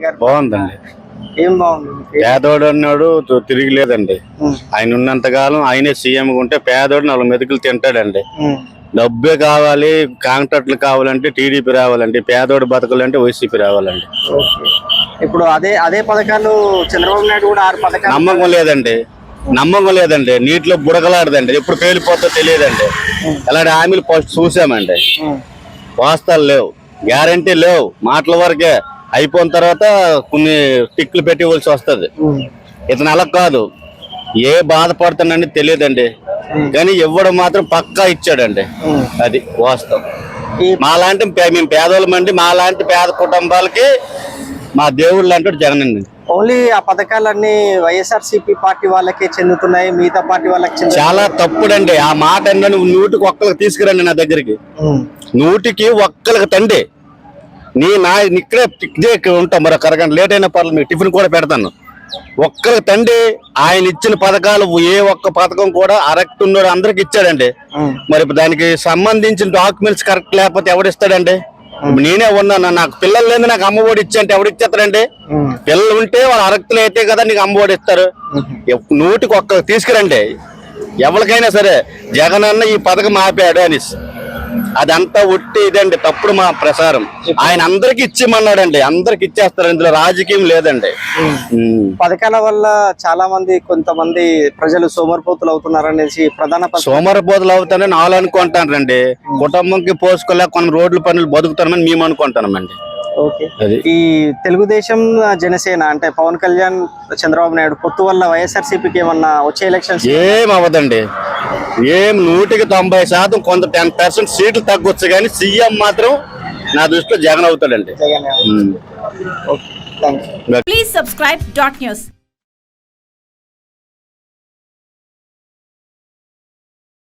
గారు? బాగుందండి. ఏం బాగుంది? పేదోడు అన్నాడు తిరిగి లేదండి. ఆయన ఉన్నంత కాలం ఆయనే సీఎం ఉంటే పేదోడు 4 మెతుకులు తింటాడండి. డబ్బే కావాలి, కాంట్రాక్ట్లు కావాలంటే టీడీపీ రావాలండి, పేదోడు బతకాలంటే వైసీపీ రావాలండి. ఇప్పుడు అదే పథకాలు చంద్రబాబు నాయుడు కూడా 6 పథకాలు. నమ్మకం లేదండి. నీటిలో బుడగలాడదండి, ఎప్పుడు పేలిపోతో తెలియదండి. అలాంటి హామీలు ఫస్ట్ చూసామండి. వాస్తవాలు లేవు, గ్యారంటీ లేవు, మాటల వరకే. అయిపోయిన తర్వాత కొన్ని టిక్లు పెట్టివలసి వస్తుంది. ఇతను అలా కాదు, ఏ బాధపడుతానని తెలియదండి, కానీ ఇవ్వడం మాత్రం పక్కా ఇచ్చాడండి. అది వాస్తవం. మాలాంటి మేము పేదోళ్ళమండి, మాలాంటి పేద కుటుంబాలకి మా దేవుళ్ళు అంటాడు జగన్ అండి. ఓన్లీ ఆ పథకాలన్నీ వైఎస్ఆర్సీపీ పార్టీ వాళ్ళకే చెందుతున్నాయి, మిగతా పార్టీ వాళ్ళకి చాలా తప్పుడండి ఆ మాట. అన్నాను, 100కి ఒక్కరికి తీసుకురండి నా దగ్గరికి, 100కి ఒక్కరికి తండి. ఇక్కడే ఉంటాం, మరి ఒక అరగంట లేట్ అయినా పర్లేదు, మీకు టిఫిన్ కూడా పెడతాను. ఒక్కరికి తండి. ఆయన ఇచ్చిన పథకాలు ఏ ఒక్క పథకం కూడా అరెక్ట్ ఉన్నాడు అందరికి ఇచ్చాడండి. మరి దానికి సంబంధించిన డాక్యుమెంట్స్ కరెక్ట్ లేకపోతే ఎవడిస్తాడండి? నేనే ఉన్నాను, నాకు పిల్లలు లేదు, నాకు అమ్మఒడి ఇచ్చంటే ఎవడిచ్చేస్తాడండి? పిల్లలు ఉంటే వాళ్ళు అరక్తులు అయితే కదా నీకు అమ్మఒడి ఇస్తారు. 100కి ఒక్కరికి తీసుకురండి. ఎవరికైనా సరే జగన్ అన్న ఈ పథకం ఆపాడు అని అదంతా ఉట్టి ఇదండి, తప్పుడు మా ప్రసారం. ఆయన అందరికి ఇచ్చిమన్నాడండి, అందరికి ఇచ్చేస్తారు, ఇందులో రాజకీయం లేదండి. పథకాల వల్ల చాలా మంది కొంతమంది ప్రజలు సోమరిపోతులు అవుతున్నారనేసి సోమరిపోతులు అవుతారని వాళ్ళు అనుకుంటారండి. కుటుంబంకి పోసుకోలేక కొన్ని రోడ్ల పనులు బతుకుతారని మేము అనుకుంటామండి. ఈ తెలుగుదేశం జనసేన అంటే పవన్ కళ్యాణ్ చంద్రబాబు నాయుడు పొత్తు వల్ల వైఎస్ఆర్సీపీకి ఏమన్నా వచ్చే ఎలక్షన్స్ ఏం అవ్వదండి. 100కి 90%, కొంత 10% సీట్లు తగ్గొచ్చు, కానీ సీఎం మాత్రం నా దృష్టిలో జగన్ అవుతాడండి. Please subscribe .news